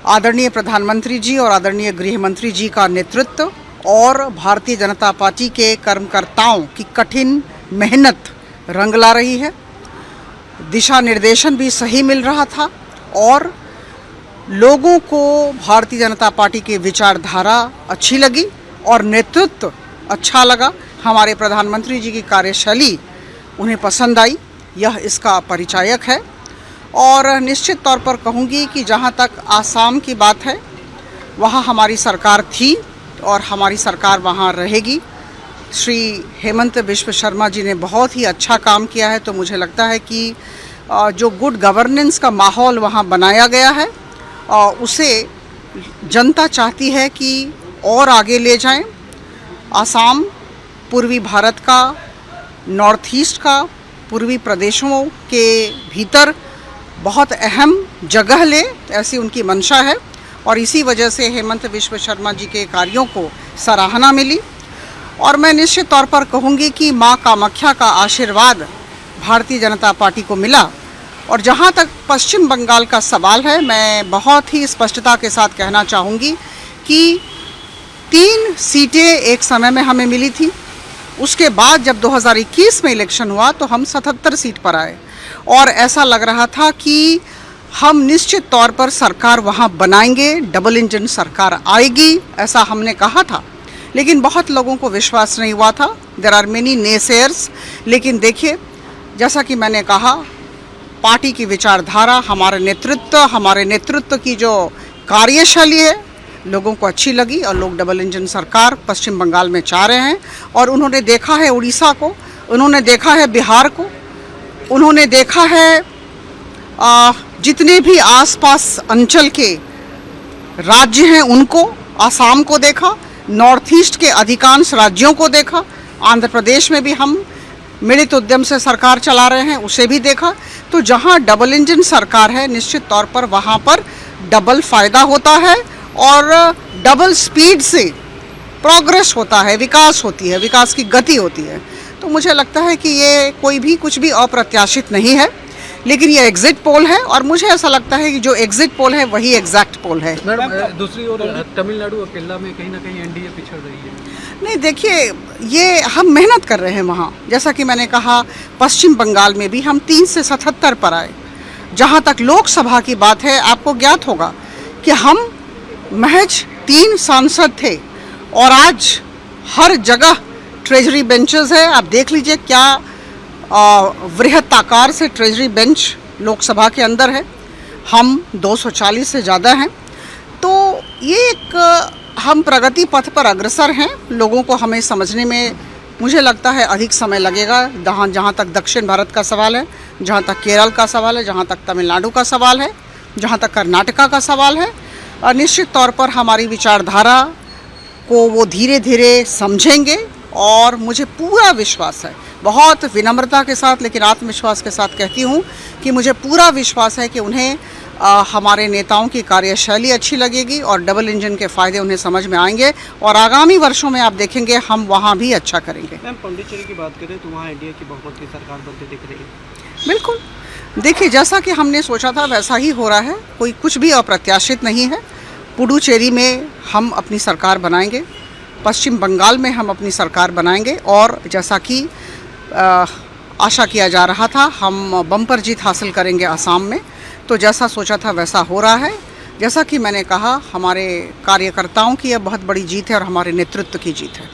आदरणीय प्रधानमंत्री जी और आदरणीय गृह मंत्री जी का नेतृत्व और भारतीय जनता पार्टी के कार्यकर्ताओं की कठिन मेहनत रंग ला रही है। दिशा निर्देशन भी सही मिल रहा था और लोगों को भारतीय जनता पार्टी की विचारधारा अच्छी लगी और नेतृत्व अच्छा लगा। हमारे प्रधानमंत्री जी की कार्यशैली उन्हें पसंद आई, यह इसका परिचायक है। और निश्चित तौर पर कहूँगी कि जहाँ तक आसाम की बात है, वहाँ हमारी सरकार थी और हमारी सरकार वहाँ रहेगी। श्री हेमंत बिश्व शर्मा जी ने बहुत ही अच्छा काम किया है, तो मुझे लगता है कि जो गुड गवर्नेंस का माहौल वहाँ बनाया गया है उसे जनता चाहती है कि और आगे ले जाएं। आसाम पूर्वी भारत का, नॉर्थ ईस्ट का, पूर्वी प्रदेशों के भीतर बहुत अहम जगह ले, ऐसी उनकी मंशा है और इसी वजह से हेमंत बिश्व शर्मा जी के कार्यों को सराहना मिली। और मैं निश्चित तौर पर कहूँगी कि माँ कामाख्या का आशीर्वाद भारतीय जनता पार्टी को मिला। और जहाँ तक पश्चिम बंगाल का सवाल है, मैं बहुत ही स्पष्टता के साथ कहना चाहूँगी कि 3 सीटें एक समय में हमें मिली थी। उसके बाद जब 2021 में इलेक्शन हुआ तो हम 77 सीट पर आए और ऐसा लग रहा था कि हम निश्चित तौर पर सरकार वहाँ बनाएंगे, डबल इंजन सरकार आएगी, ऐसा हमने कहा था। लेकिन बहुत लोगों को विश्वास नहीं हुआ था। There are many naysayers. लेकिन देखिए, जैसा कि मैंने कहा, पार्टी की विचारधारा, हमारे नेतृत्व की जो कार्यशैली है, लोगों को अच्छी लगी और लोग डबल इंजन सरकार पश्चिम बंगाल में चाह रहे हैं। और उन्होंने देखा है उड़ीसा को, उन्होंने देखा है बिहार को, उन्होंने देखा है जितने भी आसपास अंचल के राज्य हैं उनको, आसाम को देखा, नॉर्थ ईस्ट के अधिकांश राज्यों को देखा, आंध्र प्रदेश में भी हम मिलित उद्यम से सरकार चला रहे हैं, उसे भी देखा। तो जहां डबल इंजन सरकार है, निश्चित तौर पर वहां पर डबल फायदा होता है और डबल स्पीड से प्रोग्रेस होता है, विकास होती है, विकास की गति होती है। तो मुझे लगता है कि ये कोई भी कुछ भी अप्रत्याशित नहीं है, लेकिन ये एग्जिट पोल है और मुझे ऐसा लगता है कि जो एग्जिट पोल है वही एग्जैक्ट पोल है। दूसरी ओर तमिलनाडु और केरला में कहीं ना कहीं एनडीए पिछड़ रही है। नहीं, देखिए, ये हम मेहनत कर रहे हैं वहाँ। जैसा कि मैंने कहा, पश्चिम बंगाल में भी हम 3 से 77 पर आए। जहाँ तक लोकसभा की बात है, आपको ज्ञात होगा कि हम महज 3 सांसद थे और आज हर जगह ट्रेजरी बेंचेस है। आप देख लीजिए क्या वृहत आकार से ट्रेजरी बेंच लोकसभा के अंदर है। हम 240 से ज़्यादा हैं। तो ये एक हम प्रगति पथ पर अग्रसर हैं। लोगों को हमें समझने में मुझे लगता है अधिक समय लगेगा। जहाँ तक दक्षिण भारत का सवाल है, जहाँ तक केरल का सवाल है, जहाँ तक तमिलनाडु का सवाल है, जहाँ तक कर्नाटका का सवाल है, निश्चित तौर पर हमारी विचारधारा को वो धीरे धीरे समझेंगे। और मुझे पूरा विश्वास है, बहुत विनम्रता के साथ लेकिन आत्मविश्वास के साथ कहती हूँ कि मुझे पूरा विश्वास है कि उन्हें हमारे नेताओं की कार्यशैली अच्छी लगेगी और डबल इंजन के फ़ायदे उन्हें समझ में आएंगे और आगामी वर्षों में आप देखेंगे हम वहाँ भी अच्छा करेंगे। मैम, पांडिचेरी की बात करें तो वहाँ एनडीए की बहुमत की सरकार बनती दिख रही है। बिल्कुल, देखिए, जैसा कि हमने सोचा था वैसा ही हो रहा है। कोई कुछ भी अप्रत्याशित नहीं है। पुडुचेरी में हम अपनी सरकार बनाएंगे, पश्चिम बंगाल में हम अपनी सरकार बनाएंगे और जैसा कि आशा किया जा रहा था, हम बम्पर जीत हासिल करेंगे आसाम में। तो जैसा सोचा था वैसा हो रहा है। जैसा कि मैंने कहा, हमारे कार्यकर्ताओं की यह बहुत बड़ी जीत है और हमारे नेतृत्व की जीत है।